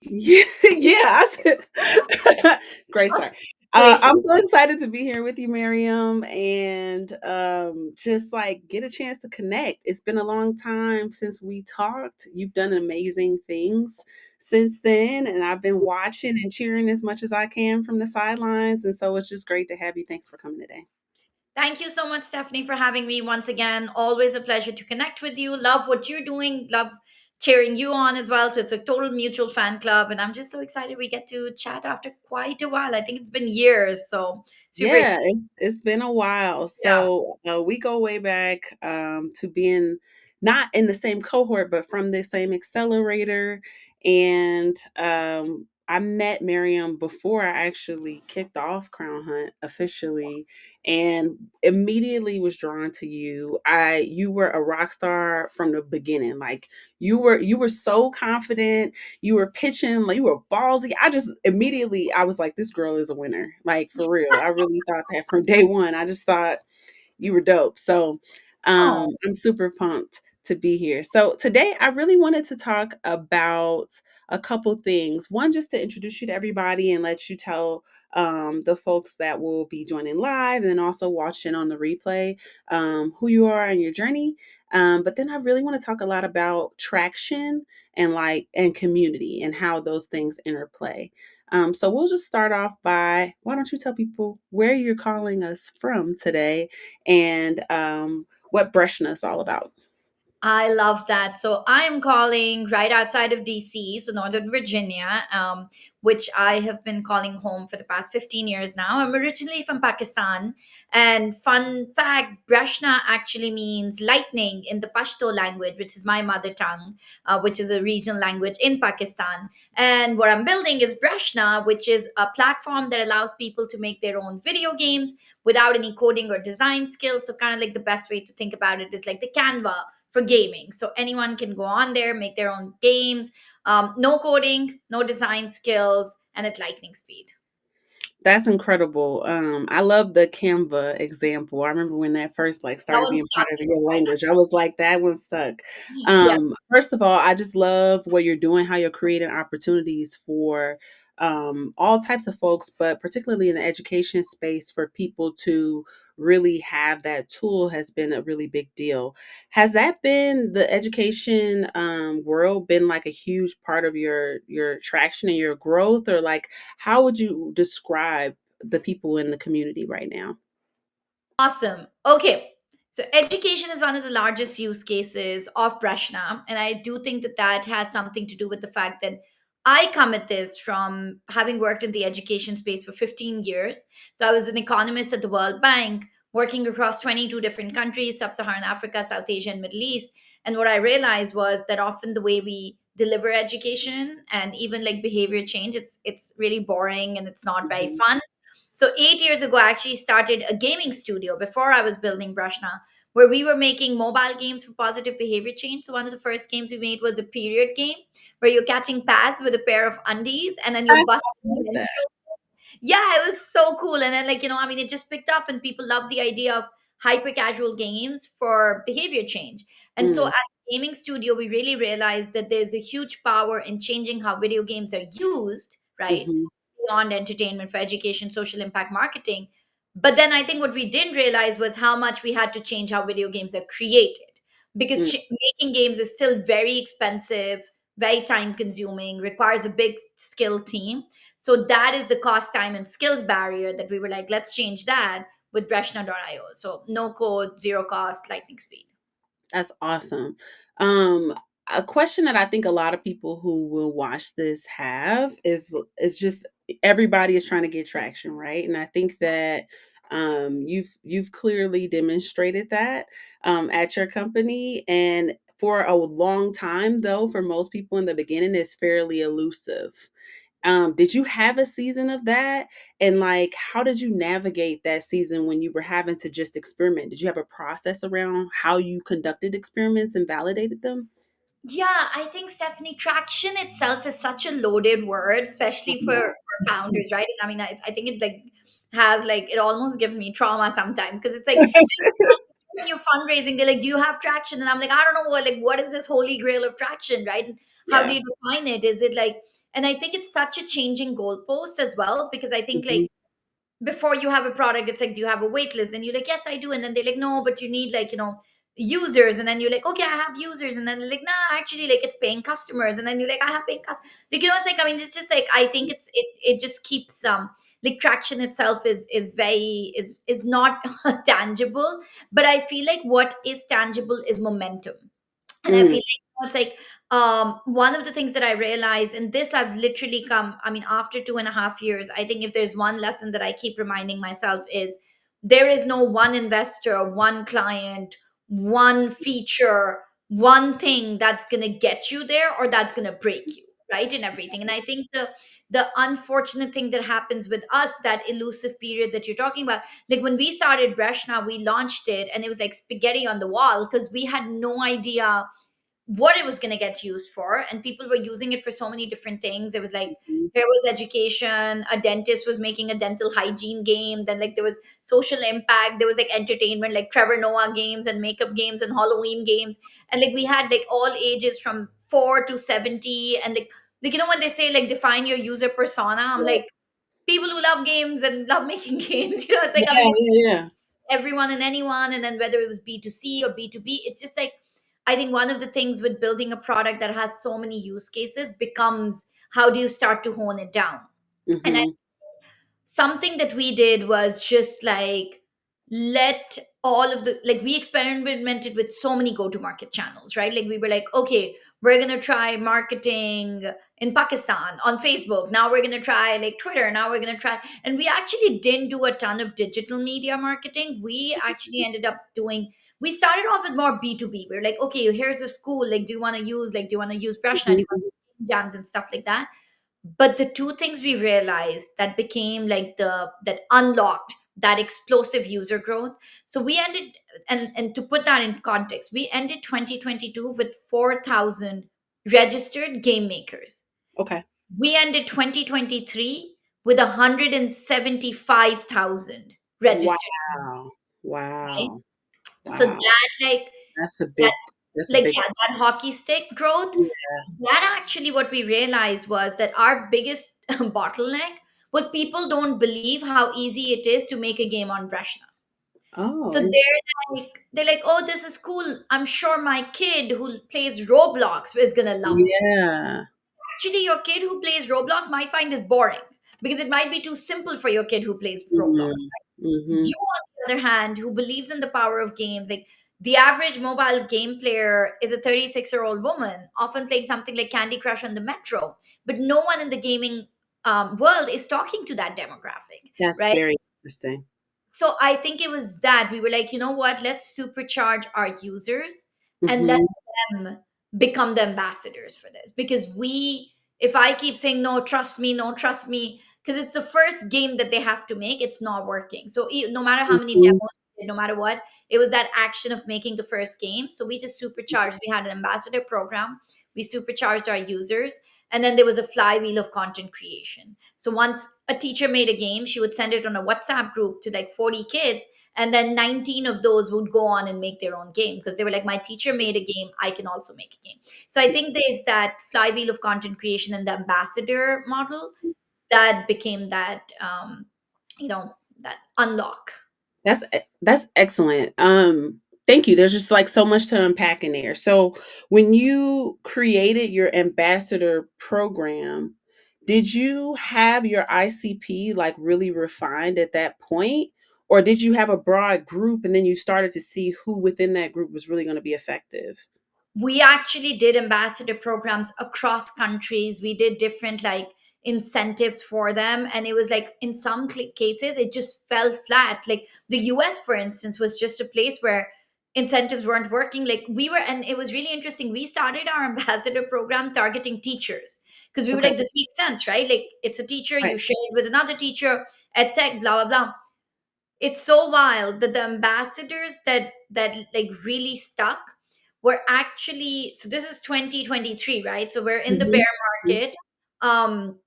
Yeah, yeah. Great start. I'm Playful. so excited to be here with you, Mariam, and just like get a chance to connect. It's been a long time since we talked. You've done amazing things since then, and I've been watching and cheering as much as I can from the sidelines. And so it's just great to have you. Thanks for coming today. Thank you so much, Stephanie, for having me once again. Always a pleasure to connect with you. Love what you're doing. Love cheering you on as well. So it's a total mutual fan club. And I'm just so excited we get to chat after quite a while. I think it's been years. So super Yeah, excited. it's been a while. Yeah. So we go way back to being not in the same cohort, but from the same accelerator. And I met Miriam before I actually kicked off Crown Hunt officially, and immediately was drawn to you. You were a rock star from the beginning. Like you were so confident, you were pitching, like you were ballsy. I just immediately I was like, this girl is a winner. Like for real. I really thought that from day one. I just thought you were dope. So Oh, I'm super pumped to be here. So today I really wanted to talk about a couple things. One, just to introduce you to everybody and let you tell the folks that will be joining live and then also watching on the replay who you are and your journey. But then I really want to talk a lot about traction and and community and how those things interplay. So we'll just start off by why don't you tell people where you're calling us from today and what Breshna is all about. I love that. So I'm calling right outside of DC, so Northern Virginia, which I have been calling home for the past 15 years now. I'm originally from Pakistan. And fun fact, Breshna actually means lightning in the Pashto language, which is my mother tongue, which is a regional language in Pakistan. And what I'm building is Breshna, which is a platform that allows people to make their own video games without any coding or design skills. So, kind of like the best way to think about it is like the Canva for gaming. So anyone can go on there, make their own games. No coding, no design skills, and at lightning speed. That's incredible. I love the Canva example. I remember when that first like That started one being part stuck. of your language. I was like, that one stuck. Yeah. First of all, I just love what you're doing, how you're creating opportunities for all types of folks, but particularly in the education space for people to really have that tool has been a really big deal. Has that been the education world been like a huge part of your traction and your growth, or like how would you describe the people in the community right now? Awesome. Okay. So education is one of the largest use cases of Brashna. And I do think that that has something to do with the fact that I come at this from having worked in the education space for 15 years. So I was an economist at the World Bank, working across 22 different countries, Sub-Saharan Africa, South Asia, and Middle East. And what I realized was that often the way we deliver education and even like behavior change, it's really boring and it's not very Mhm, fun. So 8 years ago, I actually started a gaming studio before I was building Brashna, where we were making mobile games for positive behavior change. So one of the first games we made was a period game where you're catching pads with a pair of undies and then you're I busting love the that. menstrual. Yeah, it was so cool. And then, like, I mean, it just picked up and people loved the idea of hyper casual games for behavior change. And so Mm, at the gaming studio, we really realized that there's a huge power in changing how video games are used, right? mhm, Beyond entertainment for education, social impact marketing. But then I think what we didn't realize was how much we had to change how video games are created because mm. making games is still very expensive, very time consuming, requires a big skill team. So that is the cost, time, and skills barrier that we were like, let's change that with Breshna.io. So no code, zero cost, lightning speed. That's awesome. Um, a question that I think a lot of people who will watch this have is just everybody is trying to get traction, right? And I think that you've clearly demonstrated that at your company, and for a long time though, for most people in the beginning, is fairly elusive. Did you have a season of that? And like, how did you navigate that season when you were having to just experiment? Did you have a process around how you conducted experiments and validated them? Yeah, I think Stephanie, traction itself is such a loaded word, I especially know. for founders, right? And I mean, I think it like has like it almost gives me trauma sometimes because it's like when you're fundraising, they're like, "Do you have traction?" And I'm like, "I don't know what like what is this holy grail of traction, right? And how do Yeah. you define it? Is it like And I think it's such a changing goalpost as well, because I think like Mhm. before you have a product, it's like, do you have a wait list? And you're like, yes, I do. And then they're like, no, but you need like, users. And then you're like, okay, I have users. And then they're like, nah, actually, like it's paying customers. And then you're like, I have paying customers. Like, it's like, I mean, it's just like, I think it just keeps like traction itself is very is not tangible. But I feel like what is tangible is momentum. And I feel Mm. like it's like one of the things that I realized, and this I've literally come, I mean, after 2.5 years, I think if there's one lesson that I keep reminding myself is there is no one investor, one client, one feature, one thing that's gonna get you there or that's gonna break you, right? And everything. And I think the unfortunate thing that happens with us, that elusive period that you're talking about, like when we started Breshna, we launched it and it was like spaghetti on the wall because we had no idea what it was going to get used for, and people were using it for so many different things. It was like Mhm. here was education, a dentist was making a dental hygiene game, then like there was social impact, there was like entertainment, like Trevor Noah games and makeup games and Halloween games. And like we had like all ages from 4 to 70. And like when they say like define your user persona, I'm Yeah. like people who love games and love making games. It's like, I Yeah, mean, yeah, yeah. everyone and anyone. And then whether it was B2C or B2B, it's just like, I think one of the things with building a product that has so many use cases becomes how do you start to hone it down. And I Mhm. something that we did was just like let all of the like we experimented with so many go to market channels, right? Like we were like, okay, we're going to try marketing in Pakistan on Facebook, now we're going to try like Twitter, now we're going to try. And we actually didn't do a ton of digital media marketing. We actually ended up doing, we started off with more B2B. We are like, okay, here's a school, like do you want to use, Breshna, do Mhm, you want mhm. to use jams and stuff like that. But the two things we realized that became like the that unlocked that explosive user growth. So we ended, and to put that in context, we ended 2022 with 4,000 registered game makers. Okay. We ended 2023 with 175,000 registered, Wow. right? Wow. So Wow. that That's a that big that's a like big yeah, that hockey stick growth, Yeah. that actually what we realized was that our biggest bottleneck was people don't believe how easy it is to make a game on Breshna. Oh, So they're like, oh, this is cool. I'm sure my kid who plays Roblox is gonna love this. yeah. Actually, your kid who plays Roblox might find this boring because it might be too simple for your kid who plays Roblox. Mhm. You, Mhm. on the other hand, who believes in the power of games, like the average mobile game player is a 36-year-old woman, often playing something like Candy Crush on the Metro. But no one in the gaming world is talking to that demographic, That's right? very interesting. So I think it was that we were like, you know what, let's supercharge our users and let Mhm. them become the ambassadors for this. Because if I keep saying no, trust me, no, trust me, because it's the first game that they have to make, it's not working. So no matter how many Mhm. demos, no matter what, it was that action of making the first game. So we just supercharged. We had an ambassador program. We supercharged our users, and then there was a flywheel of content creation. So once a teacher made a game, she would send it on a WhatsApp group to like 40 kids, and then 19 of those would go on and make their own game because they were like, my teacher made a game, I can also make a game. So I think there's that flywheel of content creation and the ambassador model that became that that unlock. That's excellent. Thank you. There's just like so much to unpack in there. So, when you created your ambassador program, did you have your ICP like really refined at that point? Or did you have a broad group and then you started to see who within that group was really going to be effective? We actually did ambassador programs across countries. We did different like incentives for them, and it was like in some cases it just fell flat. Like the US, for instance, was just a place where incentives weren't working. Like we were, and it was really interesting, we started our ambassador program targeting teachers because we were Okay. like, this makes sense, right? Like it's a teacher, Right. you share it with another teacher, ed tech, blah blah blah. It's so wild that the ambassadors that like really stuck were actually, so this is 2023, right? So we're in the bear Mhm. Mhm. market. um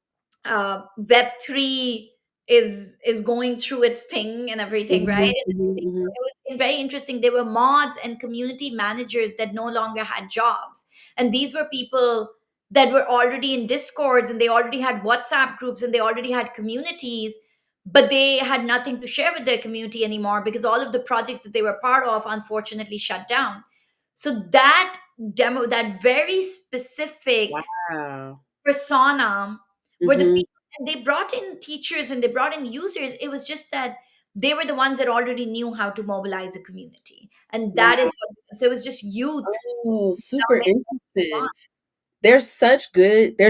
Web3 is going through its thing and everything, right? Mhm. And Mhm. everything. So Mhm. it was very interesting. There were mods and community managers that no longer had jobs, and these were people that were already in discords, and they already had WhatsApp groups, and they already had communities, but they had nothing to share with their community anymore because all of the projects that they were part of unfortunately shut down. So that demo, that very specific Wow. persona, were the Mhm. people, and they brought in teachers and they brought in users. It was just that they were the ones that already knew how to mobilize a community, and that is Wow. what, so it was just youth Oh, super learning on. interesting. There's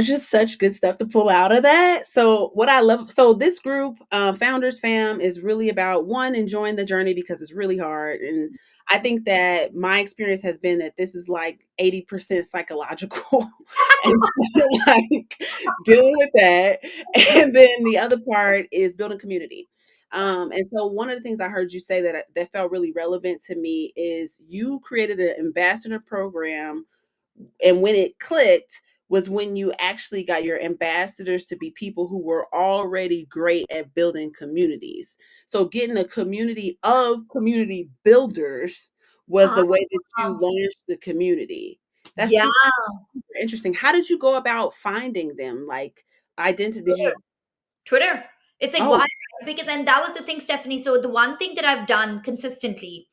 just such good stuff to pull out of that. So what I love, so this group, Founders Fam, is really about one, enjoying the journey because it's really hard. And I think that my experience has been that this is like 80% psychological and so, like dealing with that. And then the other part is building community. And so one of the things I heard you say that felt really relevant to me is you created an ambassador program, and when it clicked was when you actually got your ambassadors to be people who were already great at building communities. So getting a community of community builders was Ah, the way that you launched the community. That's yeah. super interesting. How did you go about finding them? Like, identity, did you? Twitter. It's like why? Oh. Because, and that was the thing, Stephanie. So the one thing that I've done consistently,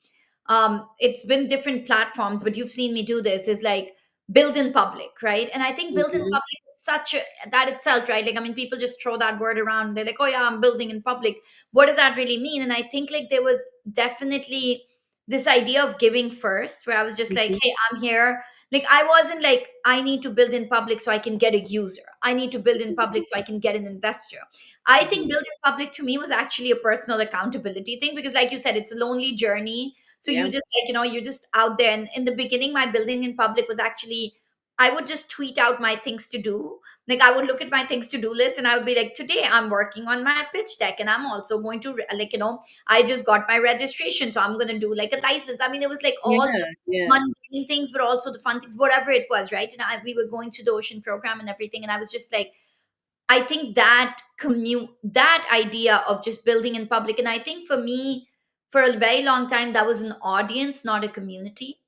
it's been different platforms, but you've seen me do this, is like build in public, right? And I think build in Mhm. public is such a, that itself, right? Like, I mean, people just throw that word around. They're like, oh yeah, I'm building in public. What does that really mean? And I think like there was definitely this idea of giving first, where I was just like, Mhm. hey, I'm here. Like, I wasn't like, I need to build in public so I can get a user. I need to build in public so I can get an investor. I think Mhm. building public to me was actually a personal accountability thing, because, like you said, it's a lonely journey. So you Yeah. just like, you're just out there. And in the beginning, my building in public was actually, I would just tweet out my things to do. Like, I would look at my things to do list and I would be like, today I'm working on my pitch deck, and I'm also going to, like, I just got my registration. So I'm going to do like a license. I mean, it was like all Yeah. Yeah. mundane things, but also the fun things, whatever it was, right? And we were going through the ocean program and everything. And I was just like, I think that that idea of just building in public, and I think for me, for a very long time, that was an audience, not a community.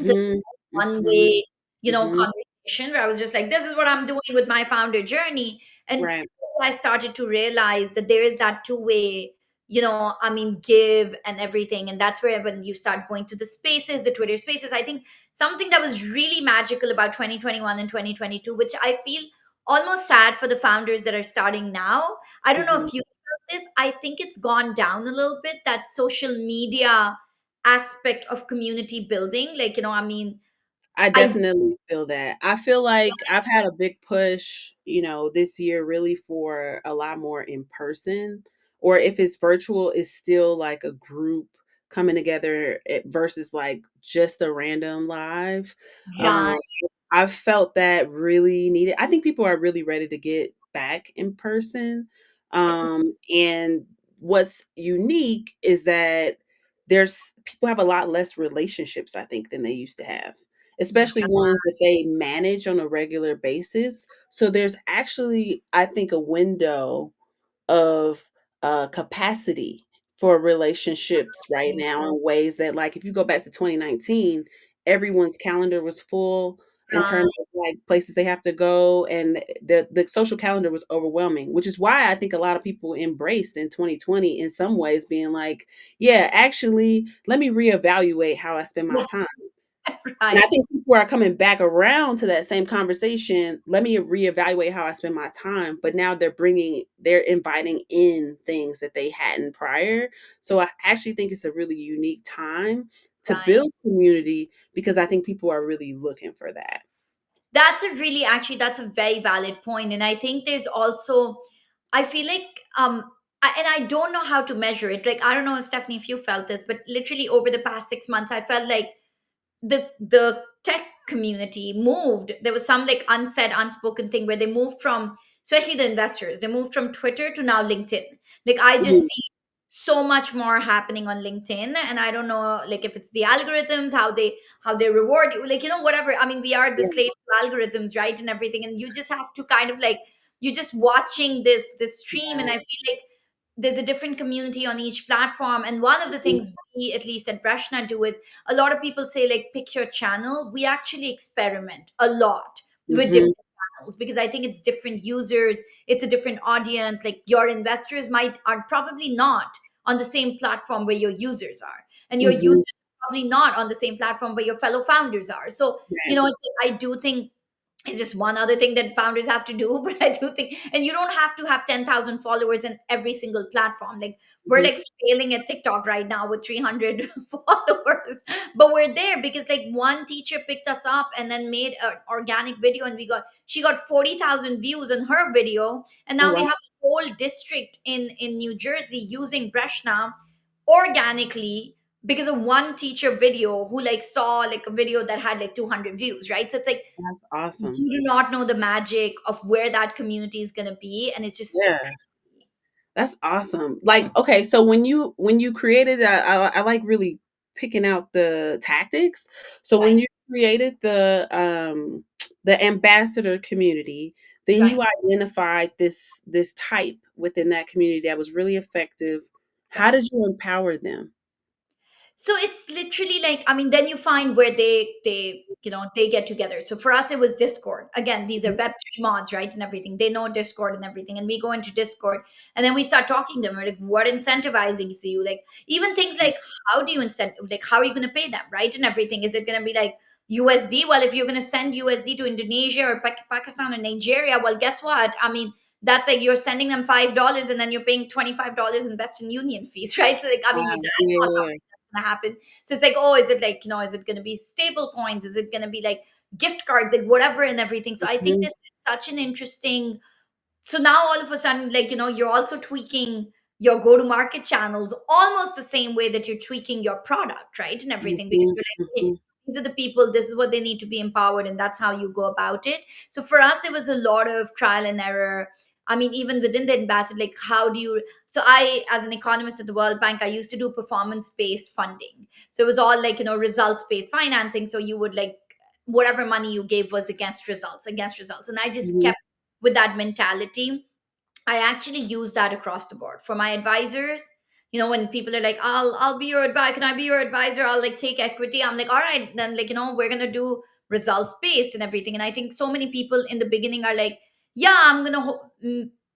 So Mhm. one Mhm. way, Mhm. conversation where I was just like, this is what I'm doing with my founder journey. And Right. still I started to realize that there is that two-way, I mean, give and everything. And that's where when you start going to the spaces, the Twitter spaces, I think something that was really magical about 2021 and 2022, which I feel almost sad for the founders that are starting now. I don't know Mhm. if you felt this. I think it's gone down a little bit, that social media aspect of community building. Like, I mean, I I definitely feel that. I feel like I've had a big push, this year really for a lot more in person, or if it's virtual, it's still like a group coming together versus like just a random live. right, Um, I felt that really needed. I think people are really ready to get back in person. And what's unique is that there's people have a lot less relationships, I think, than they used to have, especially ones that they manage on a regular basis. So there's actually, I think, a window of capacity for relationships right now in ways that, like, if you go back to 2019, everyone's calendar was full in right, terms of like places they have to go, and the social calendar was overwhelming, which is why I think a lot of people embraced in 2020 in some ways, being like, yeah, actually, let me reevaluate how I spend my yeah, time. And I right, think people are coming back around to that same conversation. Let me reevaluate how I spend my time. But now they're inviting in things that they hadn't prior. So I actually think it's a really unique time to right. build community because I think people are really looking for that. That's a really, actually, that's a very valid point. And I think there's also, I feel like, and I don't know how to measure it. Like, I don't know, Stephanie, if you felt this, but literally over the past 6 months, I felt like the tech community moved. There was some like unsaid, unspoken thing where they moved from, especially the investors, they moved from Twitter to now LinkedIn. Like, I just Mhm. see so much more happening on LinkedIn, and I don't know, like, if it's the algorithms, how they reward you, like, whatever. I mean, we are the Yeah, slave to algorithms, right, and everything, and you just have to kind of like, you're just watching this stream, and I feel like there's a different community on each platform. And one of the yeah. things we, at least at Breshna, do is, a lot of people say, like, pick your channel. We actually experiment a lot with Mhm. different channels, because I think it's different users, it's a different audience. Like your investors might are probably not on the same platform where your users are, and your Mhm. users are probably not on the same platform where your fellow founders are. So Right. I do think it's just one other thing that founders have to do. But I do think, and you don't have to have 10,000 followers in every single platform. Like we're Mhm. like failing at TikTok right now with 300 followers, but we're there because like one teacher picked us up and then made an organic video, and she got 40,000 views on her video, and Oh, now we wow. have a whole district in New Jersey using Breshna organically because of one teacher video who like saw like a video that had like 200 views, right? So it's like That's awesome. you do not know the magic of where that community is going to be, and it's Yeah. That's awesome. Like, okay, so when you created I like really picking out the tactics. So when right, you created the ambassador community, then right, you identified this type within that community that was really effective. How right. did you empower them? So it's literally like, I mean, then you find where they get together. So for us it was Discord. Again, these are Mhm. web3 mods, right? And everything, they know Discord and everything, and we go into Discord, and then we start talking to them. We're like, what incentivizing you? Like even things like, how do you like how are you going to pay them, right? And everything, is it going to be like USD? Well, if you're going to send USD to Indonesia or Pakistan or Nigeria, well, guess what, I mean, that's like you're sending them $5 and then you're paying $25 in Western Union fees, right? So like, I mean, Wow. that's Yeah, not yeah, yeah. something that's gonna happen. So it's like, oh, is it like, is it gonna be stable coins? Is it gonna be like gift cards, like whatever and everything? So I think Mhm. this is such an interesting, so now all of a sudden, like, you're also tweaking your go to market channels almost the same way that you're tweaking your product, right? And everything, because Mhm. you're like, hey, Mhm. these are the people, this is what they need to be empowered, and that's how you go about it. So for us, it was a lot of trial and error. I mean, even within the ambassador, like, how do you, so I, as an economist at the World Bank, I used to do performance based funding. So it was all like, results based financing. So you would like, whatever money you gave was against results. And I just Mhm. kept with that mentality. I actually use that across the board for my advisors. When people are like, I'll be your advisor. Can I be your advisor? I'll like take equity. I'm like, all right, then like, we're gonna do results based and everything. And I think so many people in the beginning are like, yeah, I'm gonna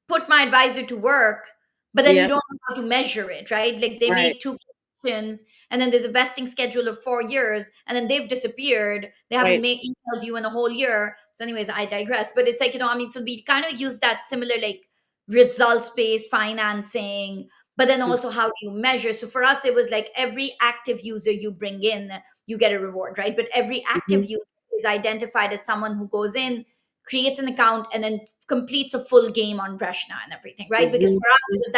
put my advisor to work, but then you Yeah, don't know how to measure it, right? Like they right. make two commissions, and then there's a vesting schedule of 4 years, and then they've disappeared. They haven't Right. made emailed you in a whole year. So, anyways, I digress. But it's like, I mean, so we kind of use that similar like results based financing, but then Mhm. also how do you measure? So for us it was like every active user you bring in, you get a reward, right? But every active Mhm. user is identified as someone who goes in, creates an account, and then completes a full game on Breshna and everything, right? Because Mhm. for us it was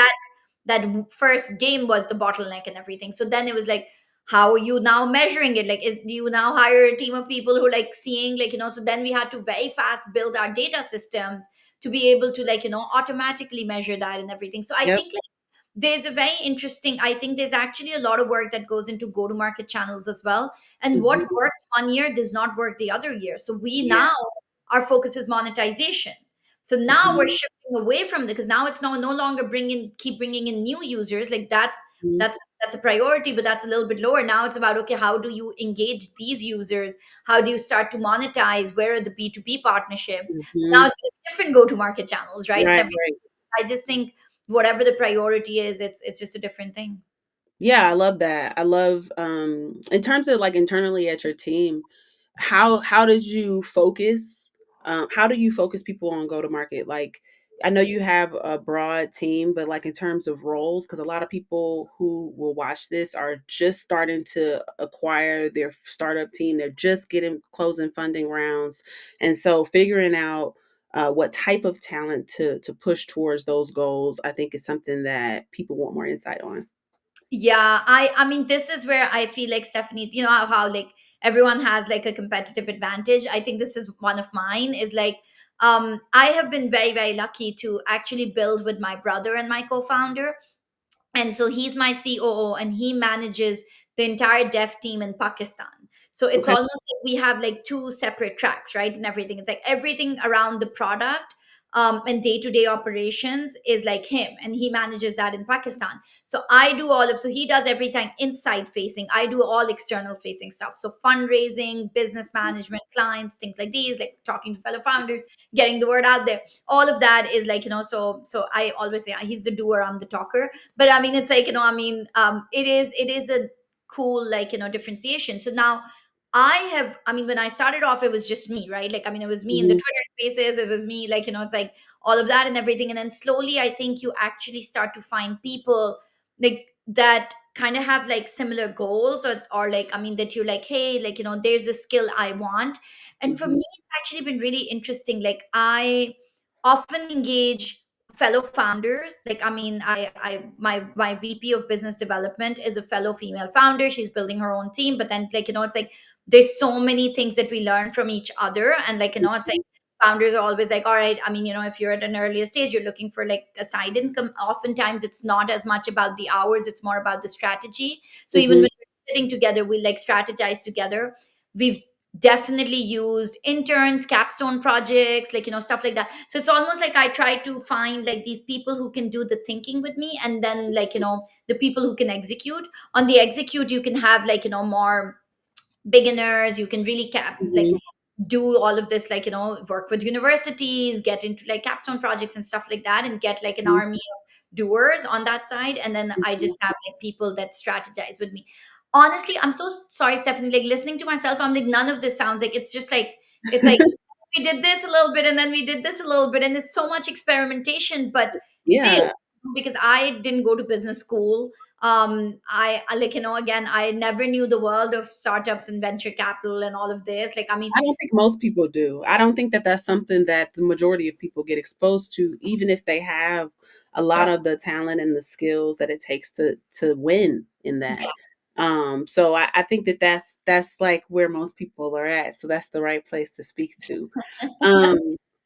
that first game was the bottleneck and everything. So then it was like, how are you now measuring it? Like, do you now hire a team of people who like seeing, like, so then we had to very fast build our data systems to be able to like, automatically measure that and everything. So I Yep. think like there's a very interesting, I think there's actually a lot of work that goes into go to market channels as well. And what Mhm. works one year does not work the other year. So we Yeah. now, our focus is monetization. So now we're Mhm. shifting away from the, because now it's no longer keep bringing in new users. Like Mhm. that's a priority, but that's a little bit lower. Now it's about, okay, how do you engage these users? How do you start to monetize? Where are the B2B partnerships? So now Mhm. it's different go to market channels, right? And Right, everything. right. I just think whatever the priority is, it's just a different thing. Yeah, I love that. I love, in terms of, like, internally at your team, how did you focus, how do you focus people on go-to-market? Like, I know you have a broad team, but, like, in terms of roles, because a lot of people who will watch this are just starting to acquire their startup team. They're just getting closing funding rounds, and so figuring out, what type of talent to push towards those goals, I think is something that people want more insight on. Yeah, I mean, this is where I feel like, Stephanie, how like everyone has like a competitive advantage. I think this is one of mine, is like, I have been very, very lucky to actually build with my brother and my co-founder. And so he's my COO, and he manages the entire dev team in Pakistan. So it's Okay. almost like we have like two separate tracks, right? And everything. It's like everything around the product. and day-to-day operations is like him, and he manages that in Pakistan. So I do all of, so he does everything inside facing, I do all external facing stuff, so fundraising, business management, clients, things like these, like talking to fellow founders, getting the word out there. All of that is like, so I always say he's the doer, I'm the talker. But I mean, it's like, it is a cool, like, differentiation. So now I mean, when I started off, it was just me, right? Like, I mean, it was me in the Mhm, Twitter spaces, it was me, like, it's like all of that and everything. And then slowly, I think you actually start to find people like that kind of have like similar goals, or like, I mean, that you're like, hey, like, there's a skill I want. And for me, mhm, it's actually been really interesting. Like, I often engage fellow founders. Like, I mean, my VP of business development is a fellow female founder. She's building her own team, but then, like, it's like there's so many things that we learn from each other. And like, it's like founders are always like, all right, I mean, if you're at an earlier stage, you're looking for like a side income. Oftentimes it's not as much about the hours, it's more about the strategy. So even mhm, when we're sitting together, we like strategize together. We've definitely used interns, capstone projects, like, stuff like that. So it's almost like I try to find like these people who can do the thinking with me, and then, like, the people who can execute. On the execute, you can have like, more beginners. You can really like mhm, do all of this, like, work with universities, get into like capstone projects and stuff like that, and get like an mhm, army of doers on that side. And then I mhm. just have like people that strategize with me. Honestly, I'm so sorry, Stephanie, like listening to myself, I'm like, none of this sounds like, it's like we did this a little bit, and then we did this a little bit, and it's so much experimentation. But still, Yeah, because I didn't go to business school, I like, again, I never knew the world of startups and venture capital and all of this. Like, I mean, I don't think most people do. I don't think that that's something that the majority of people get exposed to, even if they have a lot of the talent and the skills that it takes to win in that. yeah. So I think that that's like where most people are at. So that's the right place to speak to. Um,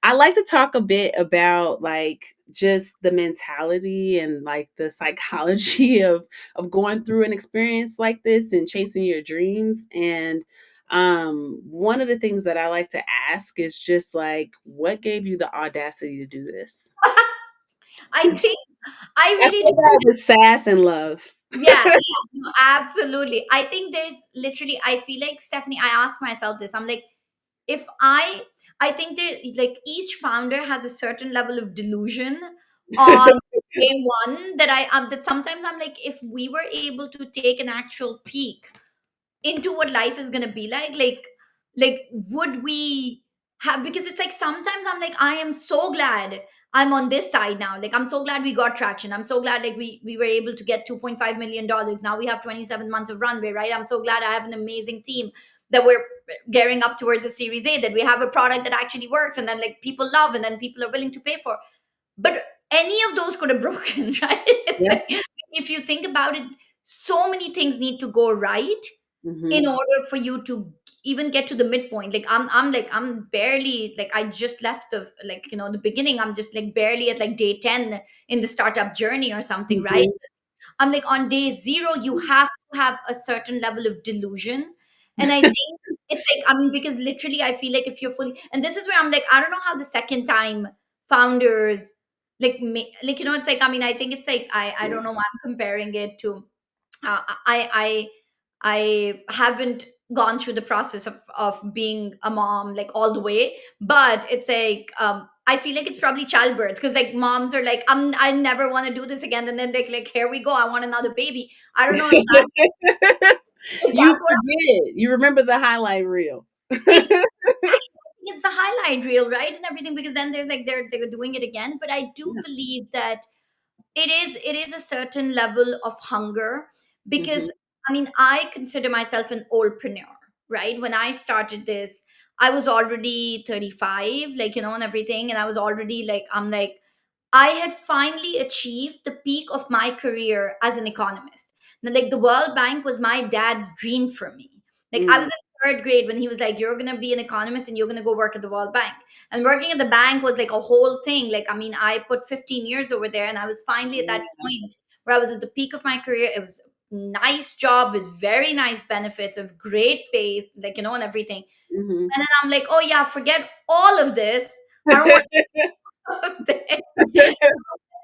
I like to talk a bit about like just the mentality and like the psychology of going through an experience like this and chasing your dreams. And one of the things that I like to ask is just like, what gave you the audacity to do this? I think I I really say do. that with sass and love. Yeah, yeah, no, absolutely. I think there's literally, I feel like, Stephanie, I ask myself this. I'm like, if I think that like each founder has a certain level of delusion on day one, that that sometimes I'm like, if we were able to take an actual peek into what life is going to be like would we have, because it's like sometimes I'm like, I am so glad I'm on this side now. Like, I'm so glad we got traction. I'm so glad like we were able to get 2.5 million dollars. Now we have 27 months of runway, right? I'm so glad I have an amazing team, that we're gearing up towards a series A, that we have a product that actually works, and then like people love, and then people are willing to pay for. But any of those could have broken, right? It's Yeah. like, if you think about it, so many things need to go right in Mhm. order for you to even get to the midpoint. Like, I'm barely, like, I just left the, like, the beginning. I'm just like barely at like day 10 in the startup journey or something, right? Mhm. I'm like, on day zero, you have to have a certain level of delusion. And I think it's like, I mean, because literally, I feel like if you're fully, and this is where I'm like, I don't know how the second time founders, like, it's like, I mean, I think it's like, I don't know why I'm comparing it to, I haven't gone through the process of being a mom like all the way, but it's like, I feel like it's probably childbirth, because like moms are like, I never want to do this again, and then like here we go, I want another baby. I don't know if You that's what forget. You remember the highlight reel. it, it's the highlight reel, right, and everything, because then there's like they're doing it again. But I do Yeah. believe that it is a certain level of hunger, because Mhm. I mean, I consider myself an oldpreneur, right? When I started this, I was already 35, like, and everything, and I was already like, I'm like, I had finally achieved the peak of my career as an economist. Now, like, the World Bank was my dad's dream for me. Like, I was Mm. in third grade when he was like, "You're gonna be an economist and you're gonna go work at the World Bank." And working at the bank was like a whole thing. Like, I mean, I put 15 years over there, and I was finally at that Yeah. point where I was at the peak of my career. It was a nice job with very nice benefits, of great pay, like, and everything. Mhm. And then I'm like, oh yeah, forget all of this. I don't want. of this.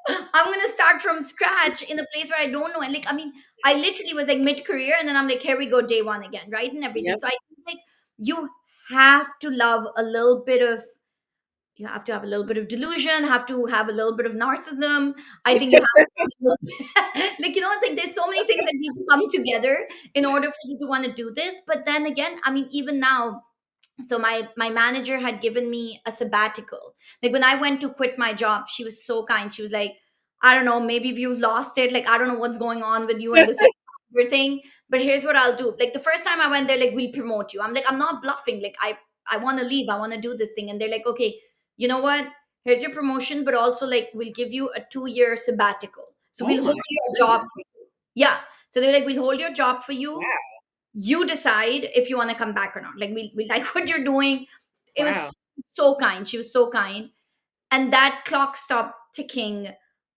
I'm gonna start from scratch in a place where I don't know. And like, I mean, I literally was like mid-career, and then I'm like, here we go, day one again, right? And everything. Yep. So I think like you have to love a little bit of, you have to have a little bit of delusion, have to have a little bit of narcissism. I think you have to like, you know, it's like there's so many things that need to come together in order for you to want to do this. But then again, I mean, even now, so my manager had given me a sabbatical. Like when I went to quit my job, she was so kind. She was like, I don't know, maybe if you've lost it, like I don't know what's going on with you and this whole thing, but here's what I'll do. Like the first time I went there, like, we'll promote you. I'm like, I'm not bluffing, like I want to leave, I want to do this thing. And they're like, okay, you know what, here's your promotion, but also like we'll give you a 2-year sabbatical, so Oh we'll my hold your job goodness. for you. Yeah, so they're like, we'll hold your job for you, Wow. you decide if you want to come back or not. Like we like what you're doing. It Wow. was so kind. She was so kind. And that clock stopped ticking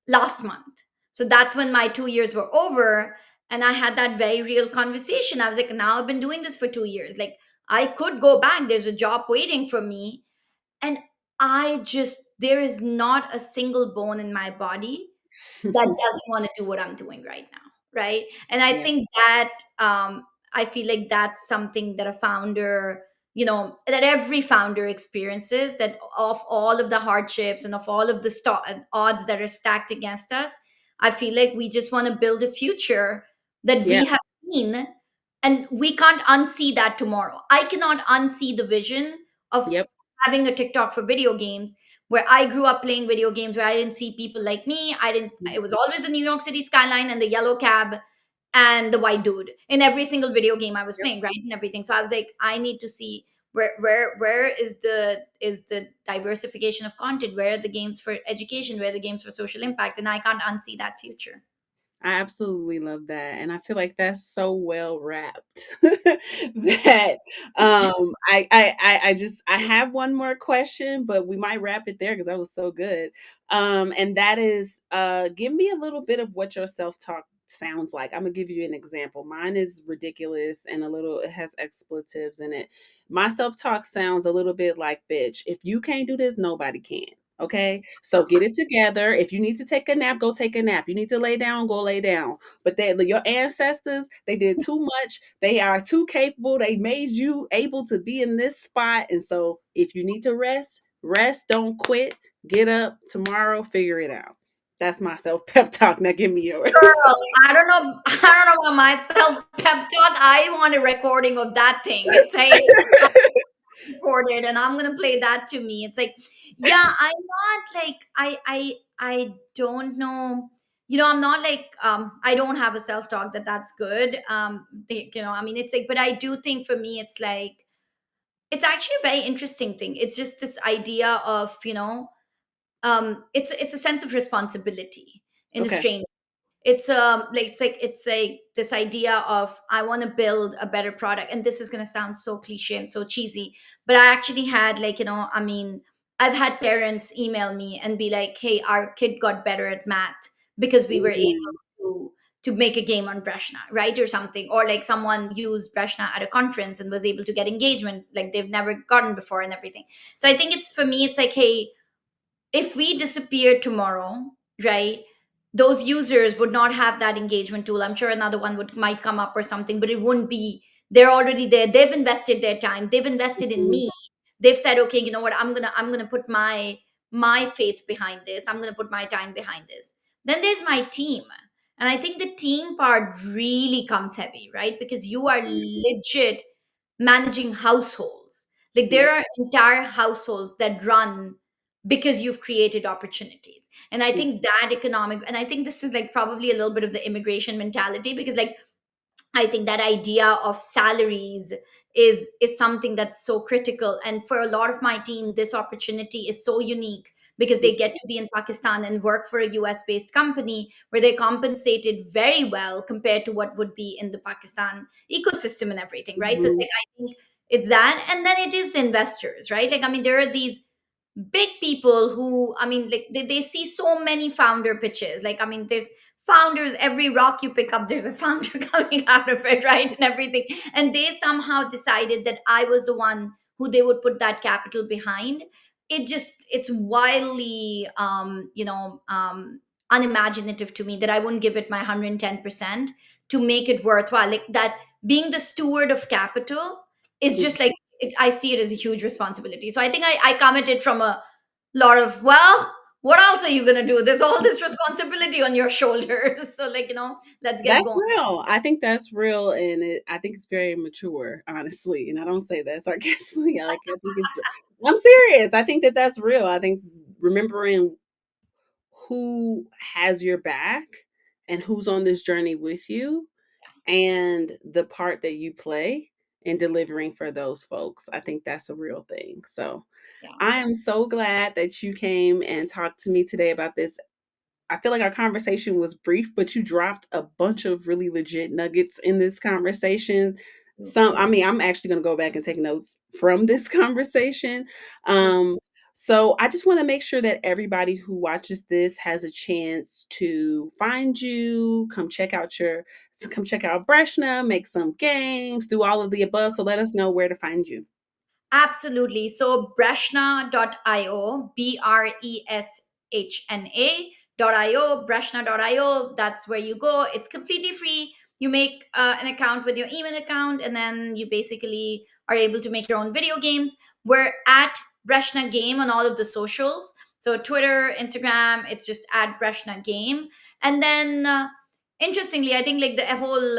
last month. So that's when my 2 years were over. And I had that very real conversation. I was like, now I've been doing this for 2 years. Like I could go back. There's a job waiting for me. And I just, there is not a single bone in my body that doesn't want to do what I'm doing right now, right? And I Yeah. think that I feel like that's something that a founder, you know, that every founder experiences, that of all of the hardships and of all of the odds that are stacked against us, I feel like we just want to build a future that Yeah. we have seen, and we can't unsee that tomorrow. I cannot unsee the vision of Yep. having a TikTok for video games, where I grew up playing video games, where I didn't see people like me. I didn't, it was always a New York City skyline and the yellow cab and the white dude in every single video game I was Yep. playing, right? And everything. So I was like, I need to see where is the diversification of content, where are the games for education, where are the games for social impact, and I can't unsee that future. I absolutely love that, and I feel like that's so well wrapped that I just I have one more question, but we might wrap it there because that was so good. And that is, give me a little bit of what your self talk sounds like. I'm gonna give you an example. Mine is ridiculous and a little. It has expletives in it. My self talk sounds a little bit like, "Bitch, if you can't do this, nobody can." Okay, so get it together. If you need to take a nap, go take a nap. You need to lay down, go lay down. But your ancestors, they did too much. They are too capable. They made you able to be in this spot. And so if you need to rest, rest, don't quit. Get up tomorrow, figure it out. That's my self pep talk. Now give me yours. Girl, I don't know. I don't know about myself. Pep talk. I want a recording of that thing. It's a recorded, and I'm gonna play that to me. It's like, yeah, I'm not like I don't know. You know, I'm not like I don't have a self talk that's good. You know, I mean, it's like, but I do think for me, it's like it's actually a very interesting thing. It's just this idea of, you know, it's a sense of responsibility in a Okay. strange. It's like this idea of I want to build a better product, and this is going to sound so cliche and so cheesy, but I actually had, like, you know, I mean, I've had parents email me and be like, hey, our kid got better at math because we were able Mhm. to make a game on Breshna, right, or something, or like someone used Breshna at a conference and was able to get engagement like they've never gotten before and everything. So I think it's, for me, it's like, hey, if we disappear tomorrow, right, those users would not have that engagement tool. I'm sure another one would might come up or something, but it wouldn't be, they're already there. They've invested their time. They've invested in Mhm. me. They've said, okay, you know what, I'm gonna put my faith behind this. I'm gonna put my time behind this. Then there's my team. And I think the team part really comes heavy, right? Because you are Mhm. legit managing households. Like there Yep. are entire households that run because you've created opportunities. And I Yep. think that economic, and I think this is like probably a little bit of the immigration mentality, because like I think that idea of salaries is something that's so critical. And for a lot of my team, this opportunity is so unique because they get to be in Pakistan and work for a US based company where they're compensated very well compared to what would be in the Pakistan ecosystem and everything, right? So it's Mhm. like, I think it's that. And then it is the investors, right? Like, I mean, there are these big people who, I mean, like they see so many founder pitches. Like, I mean, there's founders, every rock you pick up, there's a founder coming out of it, right? And everything. And they somehow decided that I was the one who they would put that capital behind. it's wildly unimaginative to me that I wouldn't give it my 110% to make it worthwhile. Like that, being the steward of capital is just like I see it as a huge responsibility. So I think I come at it from a lot of, well, what else are you gonna do? There's all this responsibility on your shoulders. So like, let's get That's going. real. I think that's real, and I think it's very mature, honestly. And I don't say that sarcastically. Like I think it's. I'm serious. I think that that's real. I think remembering who has your back and who's on this journey with you, and the part that you play in delivering for those folks. I think that's a real thing. So Yeah. I am so glad that you came and talked to me today about this. I feel like our conversation was brief, but you dropped a bunch of really legit nuggets in this conversation. I mean, I'm actually going to go back and take notes from this conversation. Yes. Um, so I just want to make sure that everybody who watches this has a chance to find you, come check out Breshna, make some games, do all of the above. So let us know where to find you. Absolutely. So breshna.io, Breshna.io, breshna.io. That's where you go. It's completely free. You make an account with your email account, and then you basically are able to make your own video games. We're at Breshna Game on all of the socials. So Twitter, Instagram, it's just at Breshna Game. And then interestingly, I think like the whole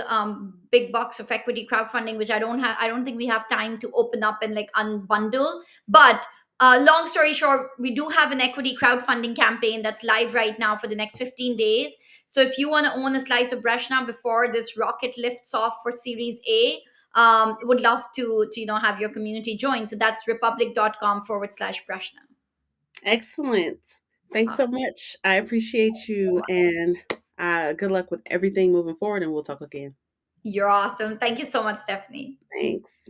big box of equity crowdfunding, which I don't think we have time to open up and like unbundle. But long story short, we do have an equity crowdfunding campaign that's live right now for the next 15 days. So if you want to own a slice of Breshna before this rocket lifts off for Series A, would love to have your community join. So that's republic.com/Breshna. Excellent. Thanks so Awesome. much. I appreciate you, and good luck with everything moving forward, and we'll talk again. You're awesome. Thank you so much, Stephanie. Thanks.